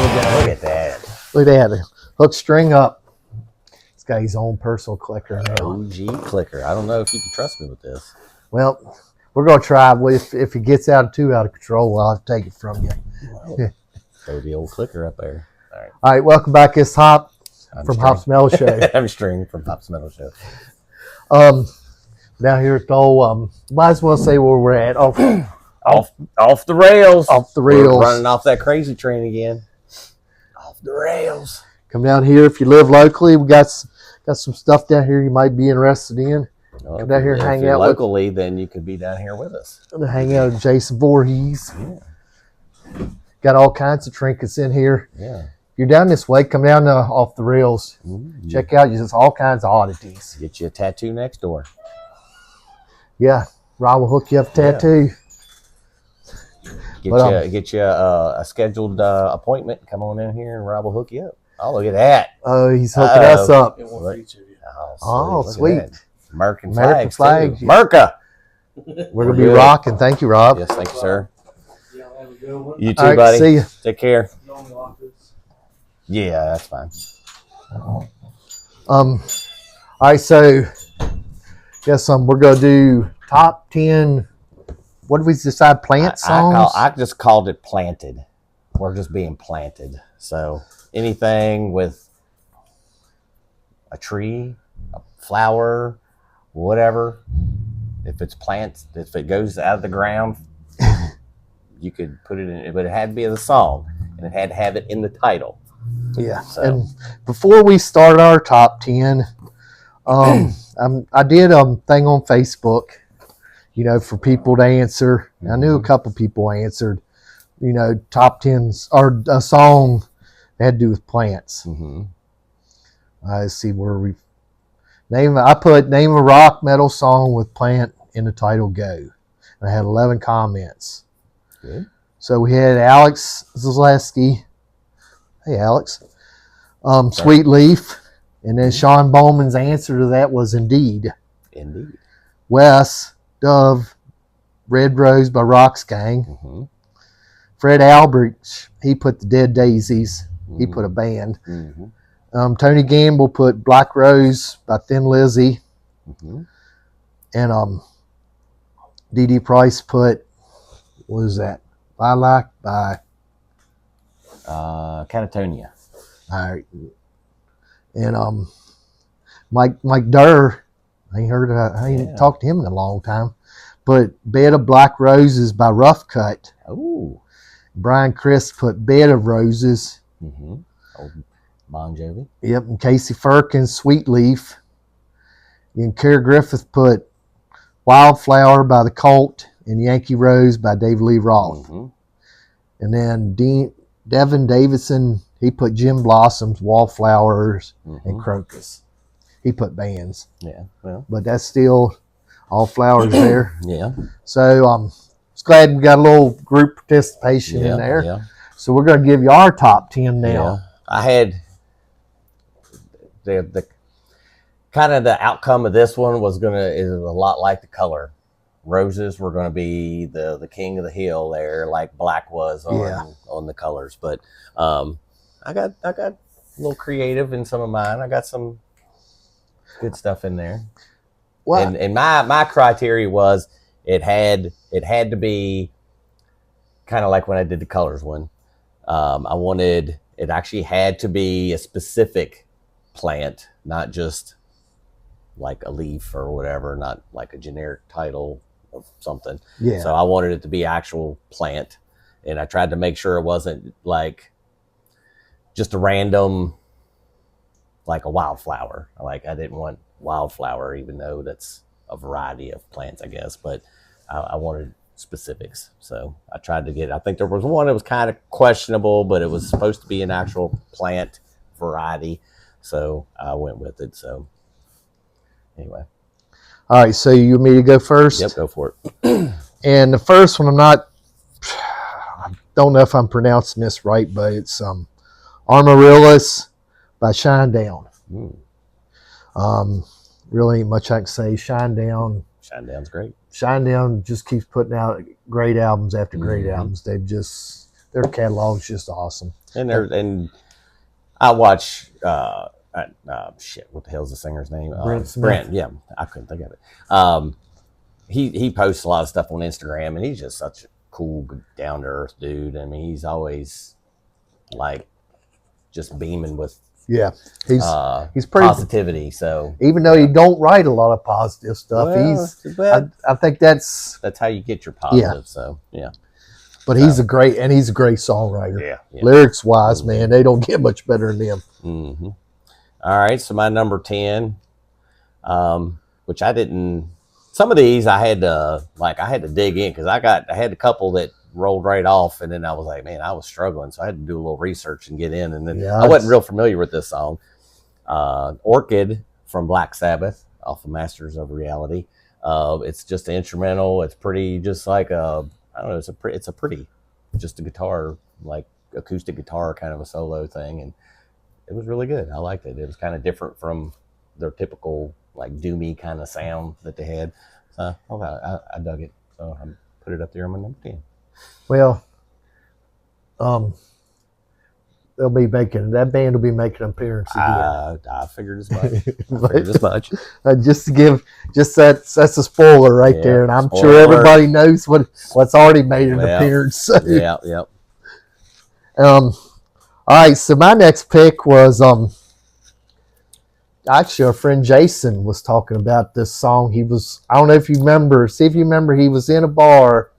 Look at that. Look at that. Hook string up. He's got his own personal clicker now. OG clicker. I don't know if you can trust me with this. Well, we're going to try. If it gets too out of control, I'll have to take it from you. Well, throw the old clicker up there. All right. All right, welcome back. It's Hop from Hop's Metal Show. I'm String from Hop's Metal Show. Down here at the old, might as well say where we're at. Off the rails. Off the rails. We're running off that crazy train again. Off the rails. Come down here if you live locally. We got some stuff down here you might be interested in. Well, come down here and if hang you're out locally, then you could be down here with us. Hang out with Jason Voorhees. Yeah. Got all kinds of trinkets in here. Yeah. You're down this way, come down off the rails. Mm-hmm. Check out just all kinds of oddities. Get you a tattoo next door. Yeah, Rob will hook you up a tattoo. Get you a scheduled appointment. Come on in here and Rob will hook you up. Oh, look at that. Oh, he's hooking us up. Oh, sweet. American flags. Merca. We're going to be rocking. Thank you, Rob. Yes, thank you, sir. You too, all right, buddy. See you. Take care. Yeah, that's fine. All right, so guess we're gonna do top 10. What did we decide? Plant songs. I just called it planted. We're just being planted. So anything with a tree, a flower, whatever. If it's plants, if it goes out of the ground, you could put it in. But it had to be the song, and it had to have it in the title. Yeah. So. And before we start our top 10, I did a thing on Facebook, for people to answer. I knew a couple people answered, top 10s or a song that had to do with plants. Mm-hmm. Let's see where I put name a rock metal song with plant in the title go. And I had 11 comments. Good. So we had Alex Zaleski. Hey, Alex. Sweet Leaf. And then Sean Bowman's answer to that was Indeed. Indeed. Wes, Dove, Red Rose by Rocks Gang. Mm-hmm. Fred Albrecht, he put the Dead Daisies. Mm-hmm. He put a band. Mm-hmm. Tony Gamble put Black Rose by Thin Lizzy. Mm-hmm. And D.D. Price put, what was that? Lilac by... Catatonia. All right. And Mike Durr, I ain't talked to him in a long time, but Bed of Black Roses by Rough Cut. Oh. Brian Chris put Bed of Roses. Mm-hmm. Old Bon Jovi. Yep. And Casey Firkins, Sweet Leaf. And Kerr Griffith put Wildflower by The Cult and Yankee Rose by David Lee Roth. Mm-hmm. And then Devin Davidson, he put Jim Blossom's Wallflowers and Crocus. He put bands. Yeah, well. But that's still all flowers there. Yeah. So I'm glad we got a little group participation in there. Yeah. So we're going to give you our top 10 now. Yeah. I had the kind of the outcome of this one is a lot like The Color. Roses were going to be the king of the hill there, like Black was on The Colors. But I got a little creative in some of mine. I got some good stuff in there. Well, and my criteria was it had to be kind of like when I did The Colors one. I wanted it actually had to be a specific plant, not just like a leaf or whatever, not like a generic title of something. Yeah. So I wanted it to be actual plant, and I tried to make sure it wasn't like just a random, like a wildflower. Like I didn't want wildflower, even though that's a variety of plants, I guess. But I wanted specifics, so I tried to get. I think there was one that was kind of questionable, but it was supposed to be an actual plant variety, so I went with it. So anyway. All right, so you want me to go first? Yep, go for it. And the first one, I don't know if I'm pronouncing this right, but it's Amaryllis by Shinedown. Really ain't much I can say. Shinedown. Shinedown's great. Shinedown just keeps putting out great albums after great albums. Their catalog's just awesome. And I watch shit. What the hell's the singer's name? Brent Smith. Brent. Yeah, I couldn't think of it. He posts a lot of stuff on Instagram, and he's just such a cool, down to earth dude. I mean, he's always like just beaming with Yeah, he's pretty positivity. So even though he don't write a lot of positive stuff, I think that's how you get your positive. Yeah. So yeah. But he's a great songwriter. Yeah. Lyrics wise, man, they don't get much better than them. Mm-hmm. All right, so my number 10, which I didn't. Some of these I had to dig in because I had a couple that rolled right off, and then I was like, man, I was struggling, so I had to do a little research and get in. And then I wasn't real familiar with this song, "Orchid" from Black Sabbath, off of Masters of Reality. It's just an instrumental. It's pretty, just like I don't know. It's a pretty, just a guitar, like acoustic guitar kind of a solo thing, and it was really good. I liked it. It was kind of different from their typical like doomy kind of sound that they had. So I dug it. So I put it up there on my number 10. Well, that band will be making an appearance again. I figured as much. That's a spoiler right there, and I'm sure everybody knows what's already made an appearance. So. Yeah. All right, so my next pick was actually our friend Jason was talking about this song. I don't know if you remember. See if you remember. He was in a bar,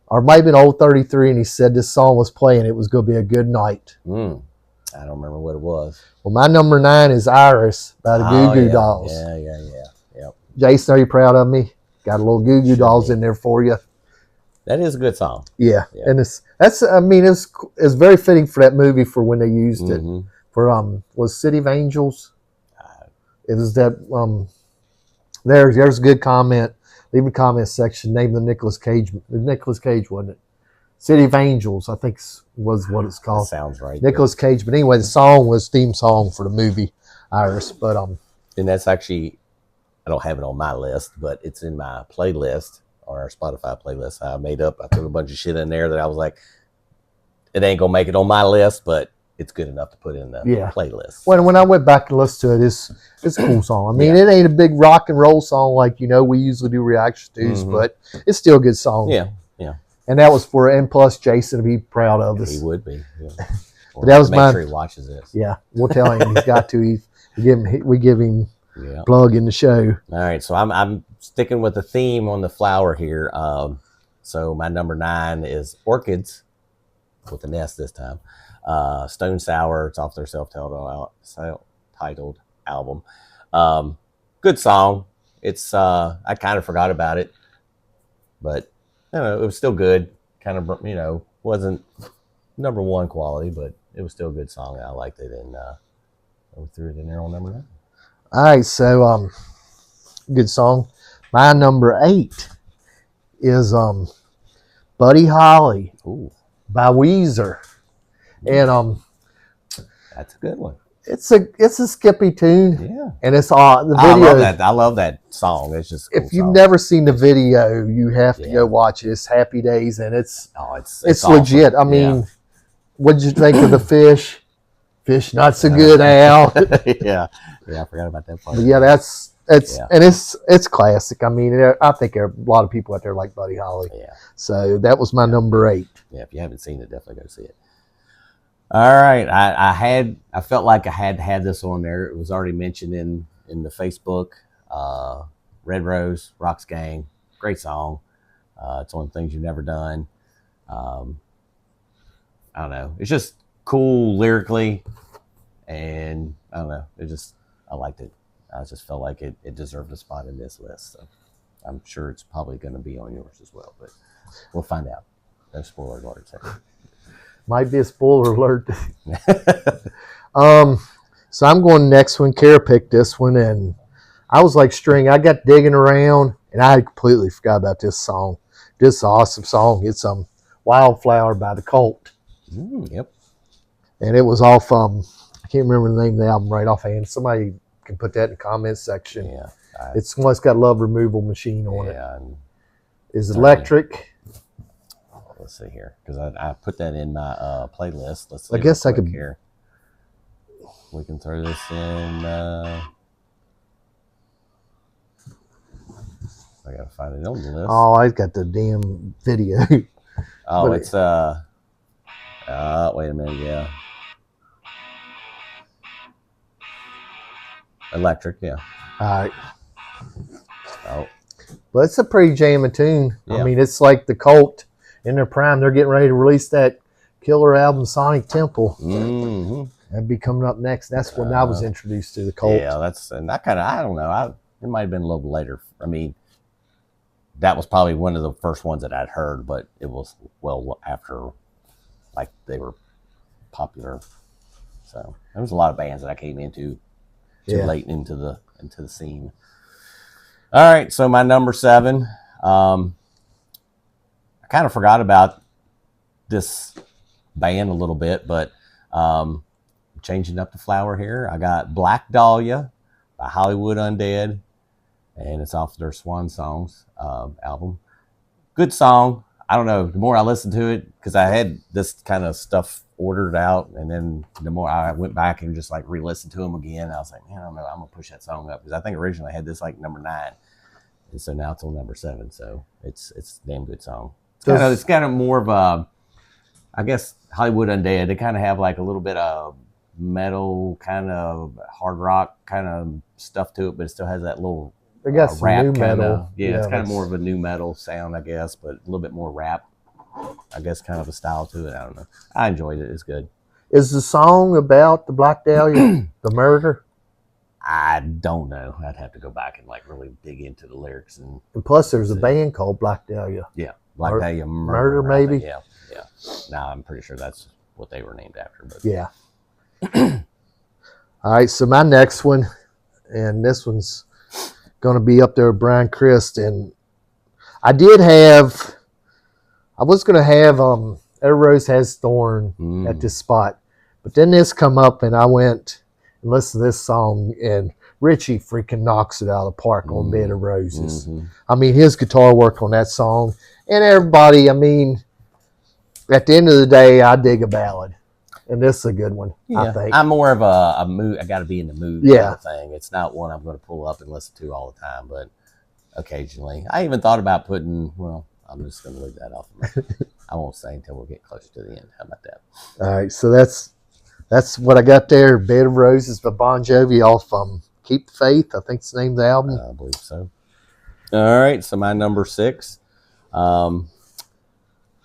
or maybe an old 33, and he said this song was playing. It was going to be a good night. I don't remember what it was. Well, my number 9 is Iris by the Goo Goo Dolls. Yeah. Jason, are you proud of me? Got a little Goo Goo Dolls in there for you. That is a good song. Yeah. And it's very fitting for that movie for when they used it. For was City of Angels. It was that there's a good comment. Leave a comment section. Name the Nicolas Cage. Nicolas Cage, wasn't it? City of Angels, I think was what it's called. That sounds right. Nicolas Cage. But anyway, the song was theme song for the movie Iris. But and that's actually, I don't have it on my list, but it's in my playlist, on our Spotify playlist I made up. I threw a bunch of shit in there that I was like, it ain't gonna make it on my list, but it's good enough to put in the playlist. When I went back and listened to it, it's a cool song. I mean, it ain't a big rock and roll song like we usually do reaction to, but it's still a good song. Yeah. And that was for and plus Jason to be proud of us. He would be. Yeah. But that was make sure he watches this. Yeah, we'll tell him he's got to. We give him plug in the show. All right, so I'm sticking with the theme on the flower here. So my number 9 is Orchids, with an S this time. Stone Sour. It's off their self-titled album. Good song. It's I kind of forgot about it, but it was still good. Kind of wasn't number 1 quality, but it was still a good song. I liked it, and we threw it in there on number 9. All right, so good song. My number 8 is Buddy Holly by Weezer. And that's a good one. It's a skippy tune. Yeah. And it's the video. I love that song. It's just if you've never seen the video, you have to go watch it. It's Happy Days, and it's legit. I mean, what did you think of the fish? Fish not so good, Al. Yeah, I forgot about that part. But and it's classic. I mean, I think a lot of people out there like Buddy Holly. Yeah. So that was my number 8. Yeah, if you haven't seen it, definitely go see it. All right, I felt like I had to have this on there. It was already mentioned in the Facebook. Red Rose, Rocks Gang, great song. It's one of the things you've never done. I don't know. It's just cool lyrically, and I don't know. I liked it. I just felt like it deserved a spot in this list. So I'm sure it's probably going to be on yours as well, but we'll find out. No spoiler alerts. Might be a spoiler alert. So I'm going next one. Kara picked this one, and I was like String. I got digging around, and I completely forgot about this song. This is an awesome song. It's Wildflower by The Cult. Yep. And it was off, I can't remember the name of the album right offhand. Somebody can put that in the comments section. Yeah. It's got Love Removal Machine on it. Yeah. Is electric. Let's let's see here, because I put that in my playlist. Let's see. I guess I real quick could. here. We can throw this in. I gotta find it on the list. Oh, I got the damn video. Oh, but it's wait a minute, yeah. Electric, yeah. All right. Oh, But it's a pretty jamming tune. Yeah. I mean, it's like the Cult in their prime. They're getting ready to release that killer album, Sonic Temple. mm-hmm. That'd be coming up next. That's when I was introduced to the Cult. Yeah, and I don't know. It might have been a little later. I mean, that was probably one of the first ones that I'd heard, but it was well after, like, they were popular. So there was a lot of bands that I came into too late into the scene. All right, so my number 7. I kind of forgot about this band a little bit, but changing up the flower here. I got Black Dahlia by Hollywood Undead, and it's off their Swan Songs album. Good song. I don't know. The more I listened to it, because I had this kind of stuff ordered out, and then the more I went back and just like re-listened to them again, I was like, man, I don't know. I'm gonna push that song up, because I think originally I had this like number 9, and so now it's on number 7. So it's a damn good song. It's kind of more of a, I guess, Hollywood Undead. They kind of have like a little bit of metal, kind of hard rock kind of stuff to it, but it still has that little They got some rap new kinda, metal. yeah, it's kind of more of a new metal sound, I guess, but a little bit more rap, I guess, kind of a style to it. I don't know. I enjoyed it. It's good. Is the song about the Black Dahlia, the murder? I don't know. I'd have to go back and like really dig into the lyrics. And plus, there's a band called Black Dahlia. Yeah, Black Dahlia Murder, maybe. Yeah. Now I'm pretty sure that's what they were named after. But yeah. All right, so my next one, and this one's going to be up there with Brian Christ, and I was going to have Every Rose Has Thorn at this spot, but then this come up, and I went and listened to this song, and Richie freaking knocks it out of the park on Bed of Roses. Mm-hmm. I mean, his guitar work on that song, and everybody, I mean, at the end of the day, I dig a ballad. And this is a good one, I think. I'm more of a mood. I got to be in the mood kind of thing. It's not one I'm going to pull up and listen to all the time, but occasionally. I even thought about putting, well, I'm just going to leave that off. I won't say until we get closer to the end. How about that? All right, so that's what I got there. Bed of Roses by Bon Jovi off Keep the Faith. I think it's the name of the album. I believe so. All right, so my number 6.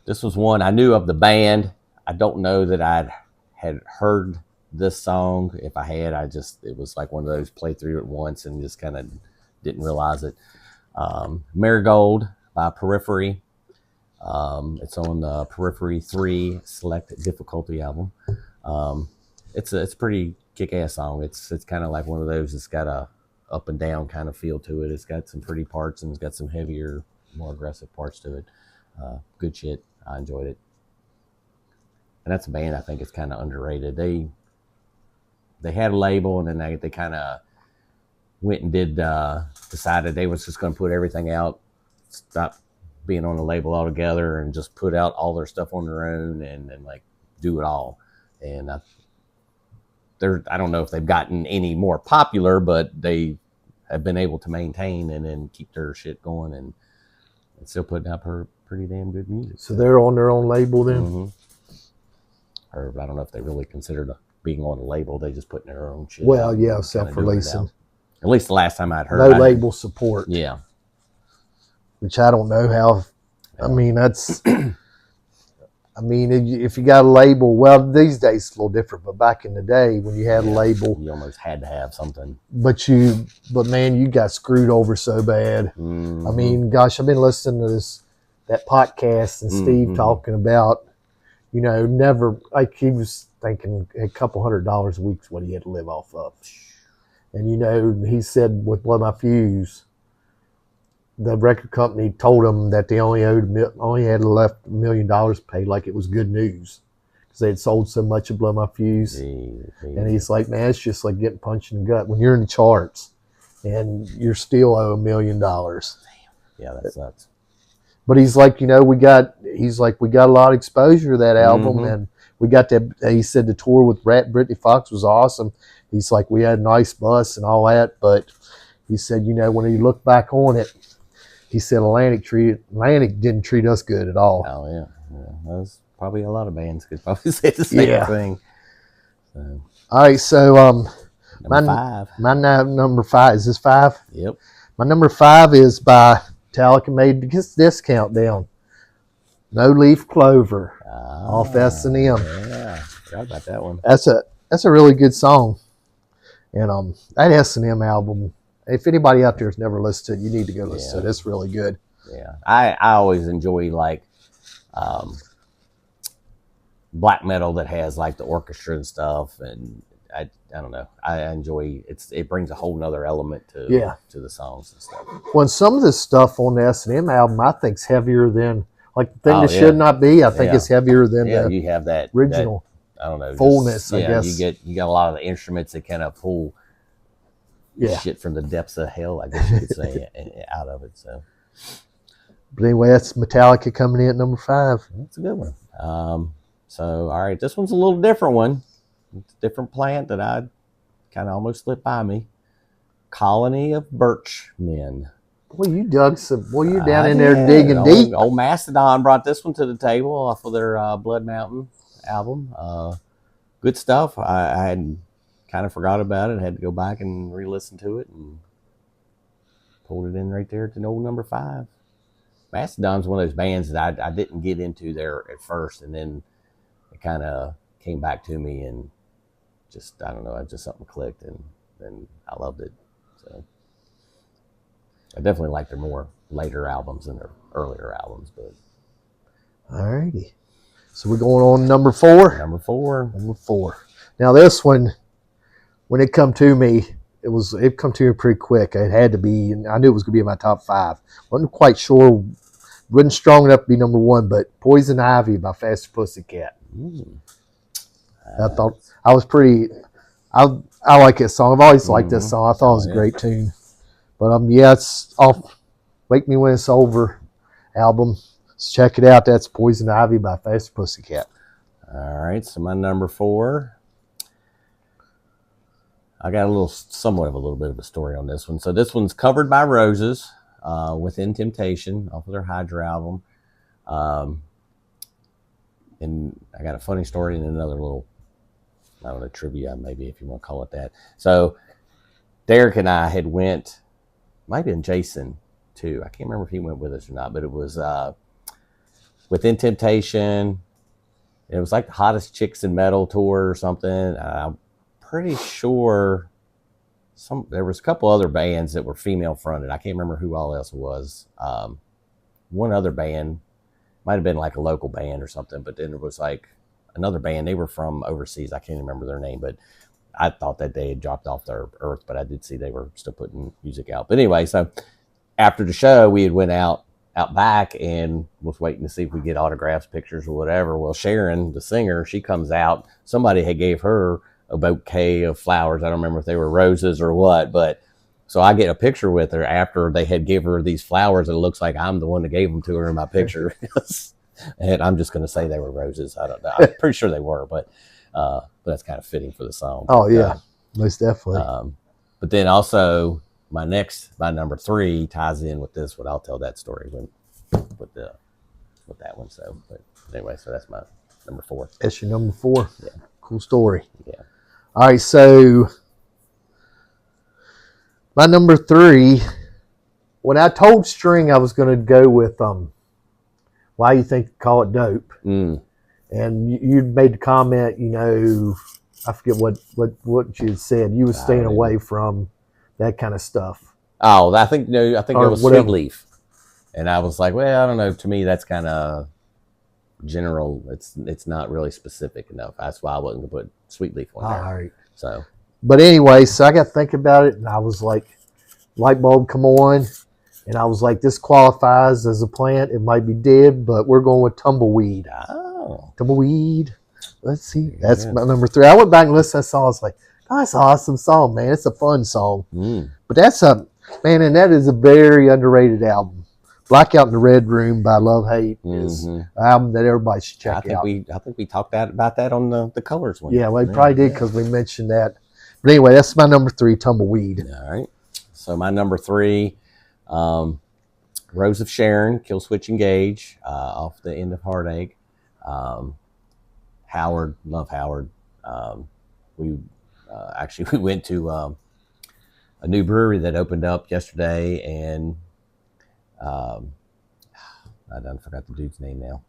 This was one I knew of the band. I don't know that I had heard this song. If I had, it was like one of those play through it once and just kind of didn't realize it. Marigold by Periphery. It's on the Periphery 3 Select Difficulty album. It's a pretty kick-ass song. It's kind of like one of those that's got a up and down kind of feel to it. It's got some pretty parts and it's got some heavier, more aggressive parts to it. Good shit. I enjoyed it. And that's a band I think is kind of underrated. They had a label, and then they kind of went and decided they was just going to put everything out, stop being on the label altogether, and just put out all their stuff on their own and like do it all. And I don't know if they've gotten any more popular, but they have been able to maintain and then keep their shit going and still putting out pretty damn good music. So they're on their own label then? Mm-hmm. Or I don't know if they really considered being on a label. They just putting their own shit. Well, out, yeah, self-releasing. At least the last time I'd heard. No label support. Yeah. Which I don't know how. I mean, that's. I mean, if you got a label, well, these days it's a little different. But back in the day, when you had a label, you almost had to have something. But man, you got screwed over so bad. Mm-hmm. I mean, gosh, I've been listening to that podcast and Steve talking about. Never, like, he was thinking a couple $100 a week is what he had to live off of. And, he said with Blow My Fuse, the record company told him that they only had left $1 million paid, like it was good news. Because they had sold so much of Blow My Fuse. And he's like, man, it's just like getting punched in the gut. When you're in the charts and you're still owe $1 million. Damn. Yeah, that sucks. But he's like, we got a lot of exposure to that album, and we got that. He said the tour with Brittany Fox was awesome. He's like, we had a nice bus and all that, but he said, when you look back on it, he said Atlantic didn't treat us good at all. Oh yeah. That's probably a lot of bands could probably say the same thing. So. All right, so number 5. My number 5 is this 5. Yep. My number 5 is by Metallica, made this countdown. No Leaf Clover off S&M. Yeah, forgot about that one. That's a really good song, and that S&M album. If anybody out there has never listened to it, you need to go listen to it. It's really good. Yeah, I always enjoy like black metal that has like the orchestra and stuff, and I don't know. I enjoy it brings a whole nother element to the songs and stuff. Well, some of the stuff on the S&M album, I think, is heavier than like the thing that should not be. I think it's heavier than you have that original. I don't know, fullness. I guess you got a lot of the instruments that kind of pull shit from the depths of hell, I guess you could say, out of it. So, but anyway, that's Metallica coming in at number 5. That's a good one. So, all right, this one's a little different one. It's a different plant that I kind of almost slipped by me. Colony of Birchmen. Well, you dug some. Well, you're down in there digging deep. Old Mastodon brought this one to the table off of their Blood Mountain album. Good stuff. I had kind of forgot about it. I had to go back and re-listen to it and pulled it in right there to old number 5. Mastodon's one of those bands that I didn't get into there at first, and then it kind of came back to me, and just, I don't know, just something clicked, and I loved it. So I definitely like their more later albums than their earlier albums. But alrighty, so we're going on number 4. Number 4. Now this one, when it come to me, it come to me pretty quick. It had to be, and I knew it was going to be in my top 5. Wasn't quite sure, wasn't strong enough to be number 1, but Poison Ivy by Faster Pussycat. I thought I was pretty. I like that song. I've always liked this song. I thought it was a great tune. But it's off Wake Me When It's Over album. So check it out. That's Poison Ivy by Faster Pussycat. All right, so my number 4. I got somewhat of a little bit of a story on this one. So this one's Covered by Roses, Within Temptation, off of their Hydra album. And I got a funny story and another little, I don't know, trivia, maybe, if you want to call it that. So Derek and I had went, might have been Jason too. I can't remember if he went with us or not, but it was Within Temptation. It was like the Hottest Chicks in Metal tour or something. I'm pretty sure there was a couple other bands that were female fronted. I can't remember who all else it was. One other band might have been like a local band or something, but then there was like another band. They were from overseas. I can't remember their name, but I thought that they had dropped off their earth, but I did see they were still putting music out. But anyway, so after the show, we had went out back and was waiting to see if we get autographs, pictures, or whatever. Well, Sharon, the singer, she comes out. Somebody had gave her a bouquet of flowers. I don't remember if they were roses or what, but so I get a picture with her after they had given her these flowers. And it looks like I'm the one that gave them to her in my picture. And I'm just going to say they were roses. I don't know. I'm pretty sure they were, but that's kind of fitting for the song. Oh, yeah, most definitely. But then also my number 3 ties in with this one. I'll tell that story with that one. So, but anyway, so that's my number 4. That's your number 4. Yeah. Cool story. Yeah. All right, so my number 3, when I told String I was going to go with Why You Think Call It Dope, and you made the comment, I forget what you had said. You were staying away from that kind of stuff. Oh, I think it was whatever. Sweet Leaf, and I was like, well, I don't know. To me, that's kind of general. It's not really specific enough. That's why I wasn't gonna put Sweet Leaf on there. All right. So, but anyway, so I got to think about it, and I was like, light bulb come on, and I was like, this qualifies as a plant. It might be dead, but we're going with Tumbleweed. Oh, Tumbleweed. Let's see. That's my number 3. I went back and listened to that song. I was like, oh, that's an awesome song, man. It's a fun song. But that's and that is a very underrated album Blackout in the Red Room by Love Hate is an album that everybody should check out. I think we talked about that on the Colors one. Yeah, we probably did because we mentioned that. But anyway, that's my number 3, Tumbleweed. All right. So my number 3, Rose of Sharon, Killswitch Engage, off the End of Heartache. Howard, love Howard. We went to a new brewery that opened up yesterday, and I done forgot the dude's name now.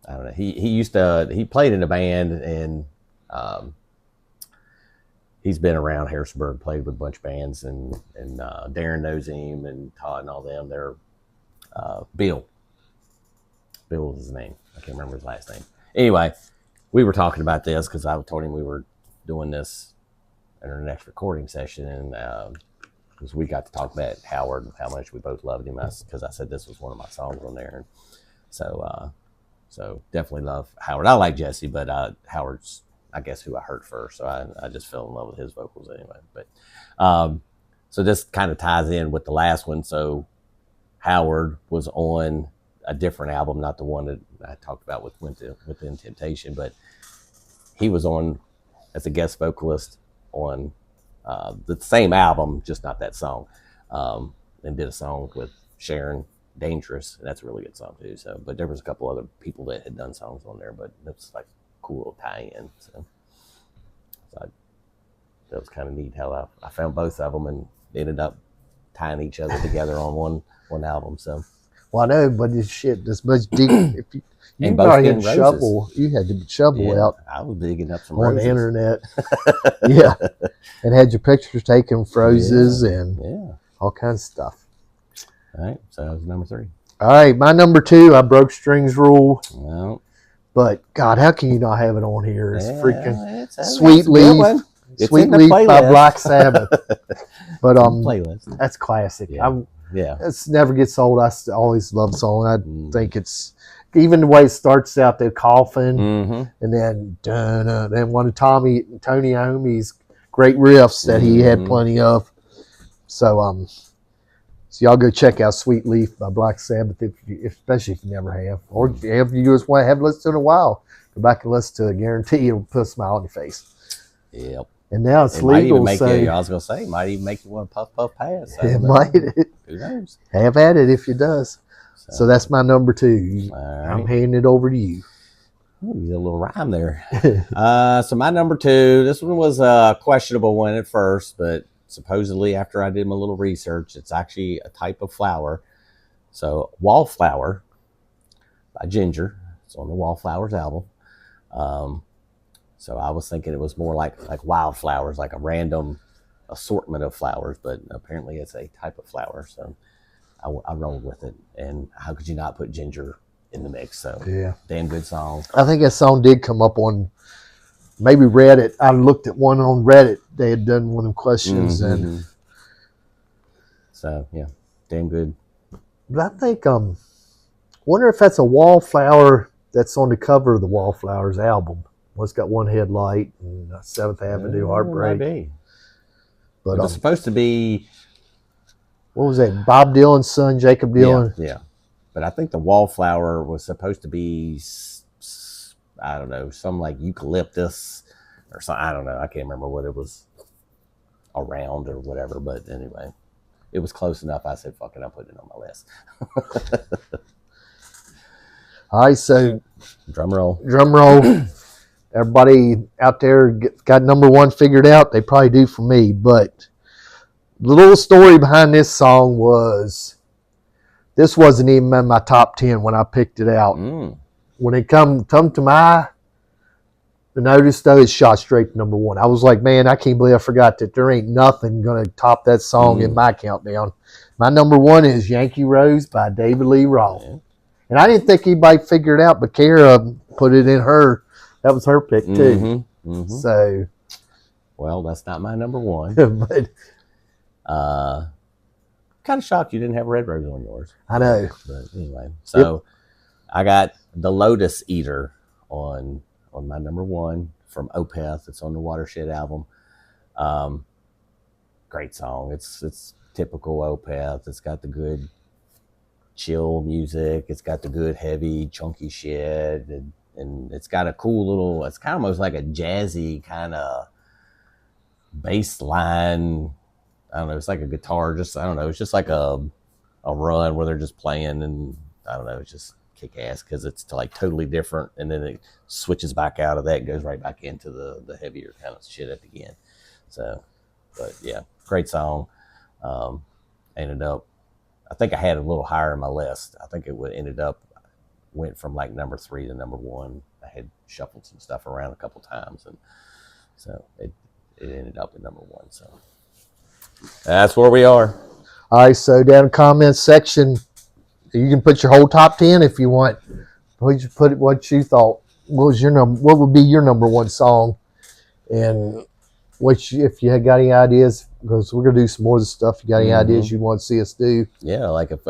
I don't know. He played in a band, and he's been around Harrisonburg, played with a bunch of bands, and Darren knows him, and Todd and all them. They're Bill. Bill was his name. I can't remember his last name. Anyway, we were talking about this because I told him we were doing this in our next recording session, and because we got to talk about Howard and how much we both loved him, because I said this was one of my songs on there. And so definitely love Howard. I like Jesse, but Howard's, I guess, who I heard first. So I just fell in love with his vocals anyway. But so this kind of ties in with the last one. So Howard was on a different album, not the one that I talked about Within Temptation, but he was on as a guest vocalist on the same album, just not that song, and did a song with Sharon, Dangerous, and that's a really good song too. So, but there was a couple other people that had done songs on there, but that's like cool tie-in. So that was kind of neat how I found both of them and ended up tying each other together on one album. So, well, I know, but this shit, this much deep. If you probably had to shovel, you had to shovel out. I was digging up some on roses. The internet. Yeah, and had your pictures taken with roses and all kinds of stuff. All right, so that was number 3. All right, my number 2, I Broke Strings Rule. Well, but God, how can you not have it on here? It's freaking it's Sweet Leaf. Sweet Leaf by Black Sabbath. But playlist. That's classic. Yeah. It's never gets old. I always love the song. I think it's even the way it starts out, the coffin, and then one of Tony Iommi's great riffs that he had plenty of. So so y'all go check out Sweet Leaf by Black Sabbath, especially if you never have, or if you just want to have listened to it in a while, go back and listen to it. I guarantee it'll put a smile on your face. Yep. And now it's legal. Might even make I was gonna say, it might even make you want to puff pass. It might. Who knows? Have at it if it does. So that's my number 2. Right. I'm handing it over to you. Ooh, you got a little rhyme there. So my number 2, this one was a questionable one at first, but supposedly after I did my little research, it's actually a type of flower. So Wallflower by Ginger. It's on the Wallflowers album. So I was thinking it was more like wildflowers, like a random assortment of flowers, but apparently it's a type of flower. So I rolled with it. And how could you not put Ginger in the mix? So yeah, damn good song. I think that song did come up on maybe Reddit. I looked at one on Reddit. They had done one of them questions, and so yeah, damn good. But I think wonder if that's a wallflower that's on the cover of the Wallflowers album. Well, it's got one headlight and 7th Avenue Heartbreak. Might be. But it was supposed to be. What was that? Bob Dylan's son, Jacob Dylan. Yeah. But I think the Wallflower was supposed to be, I don't know, some like eucalyptus or something. I don't know. I can't remember what it was around or whatever. But anyway, it was close enough. I said, fuck it, I'm putting it on my list. All right, so drum roll. Everybody out there got number 1 figured out. They probably do for me. But the little story behind this song was, this wasn't even in my top 10 when I picked it out. When it come to the notice, though, it shot straight to number 1. I was like, man, I can't believe I forgot that there ain't nothing going to top that song in my countdown. My number 1 is Yankee Rose by David Lee Roth. Yeah. And I didn't think anybody figured it out, but Kara put it in her. That was her pick, too. So, well, that's not my number 1. But kind of shocked you didn't have Red Rose on yours. I know. But anyway, so I got The Lotus Eater on my number 1 from Opeth. It's on the Watershed album. Great song. It's typical Opeth. It's got the good chill music. It's got the good heavy chunky shit, and it's got a cool little. It's kind of almost like a jazzy kind of bass line. I don't know. It's like a guitar. Just I don't know. It's just like a run where they're just playing, and I don't know. It's just kick ass because it's like totally different, and then it switches back out of that and goes right back into the heavier kind of shit at the end. So, but yeah, great song. Ended up, I think I had it a little higher in my list. I think it went from like number 3 to number 1. I had shuffled some stuff around a couple times, and so it ended up at number 1. So that's where we are. All right, so down in the comments section, you can put your whole top 10 if you want. Please put what you thought. What would be your number 1 song? And if you had got any ideas, because we're gonna do some more of this stuff. You got any ideas you want to see us do? Yeah, like if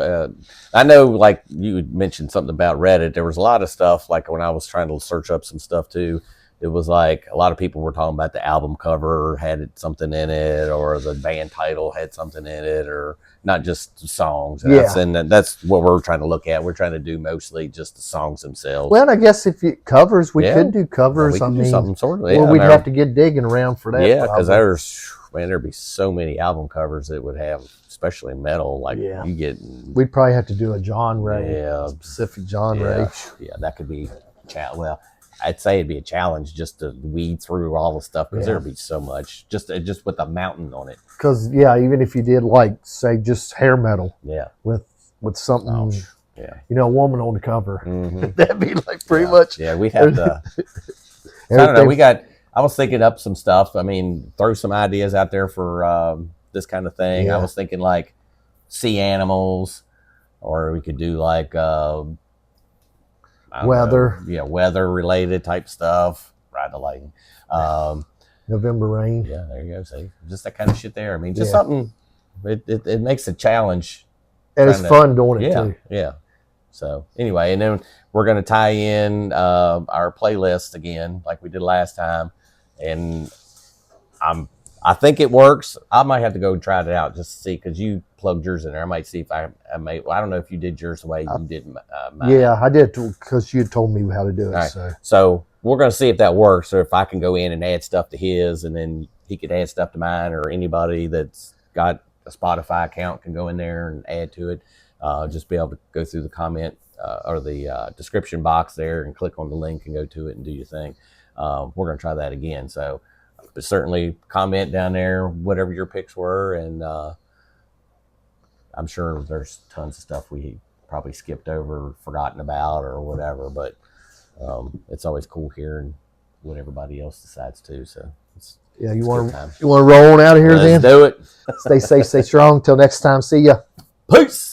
I know, like you had mentioned something about Reddit. There was a lot of stuff. Like when I was trying to search up some stuff too, it was like a lot of people were talking about the album cover had something in it, or the band title had something in it, or not just songs. And that's what we're trying to look at. We're trying to do mostly just the songs themselves. Well, I guess if it covers, we could do covers. Well, we could do something sort of. Well, we'd have to get digging around for that. Yeah, because there'd be so many album covers that would have, especially metal. Like you get. We'd probably have to do a genre, specific genre. Yeah, that could be. Well, I'd say it'd be a challenge just to weed through all the stuff because there'd be so much just with a mountain on it. Because even if you did like say just hair metal, with something, a woman on the cover, that'd be like pretty much. Yeah, we'd have to. I don't know. I was thinking up some stuff. I mean, throw some ideas out there for this kind of thing. I was thinking like sea animals, or we could do like. Weather. Weather related type stuff. Ride the lightning. November rain. Yeah, there you go. See, just that kind of shit there. I mean, just something. It makes a challenge. And it's fun doing it too. Yeah. So anyway, and then we're going to tie in our playlist again, like we did last time, and I think it works. I might have to go try it out just to see, because you plugged yours in there. I might see if I may. Well, I don't know if you did yours the way you did mine. Yeah, I did, because you told me how to do it. Right. So we're going to see if that works, or if I can go in and add stuff to his, and then he could add stuff to mine, or anybody that's got a Spotify account can go in there and add to it. Just be able to go through the comment or the description box there and click on the link and go to it and do your thing. We're going to try that again. So but certainly comment down there whatever your picks were, and I'm sure there's tons of stuff we probably skipped over, forgotten about, or whatever, but it's always cool hearing what everybody else decides to. So you want to roll on out of here? Let's do it. Stay safe, stay strong. Till next time, see ya. Peace.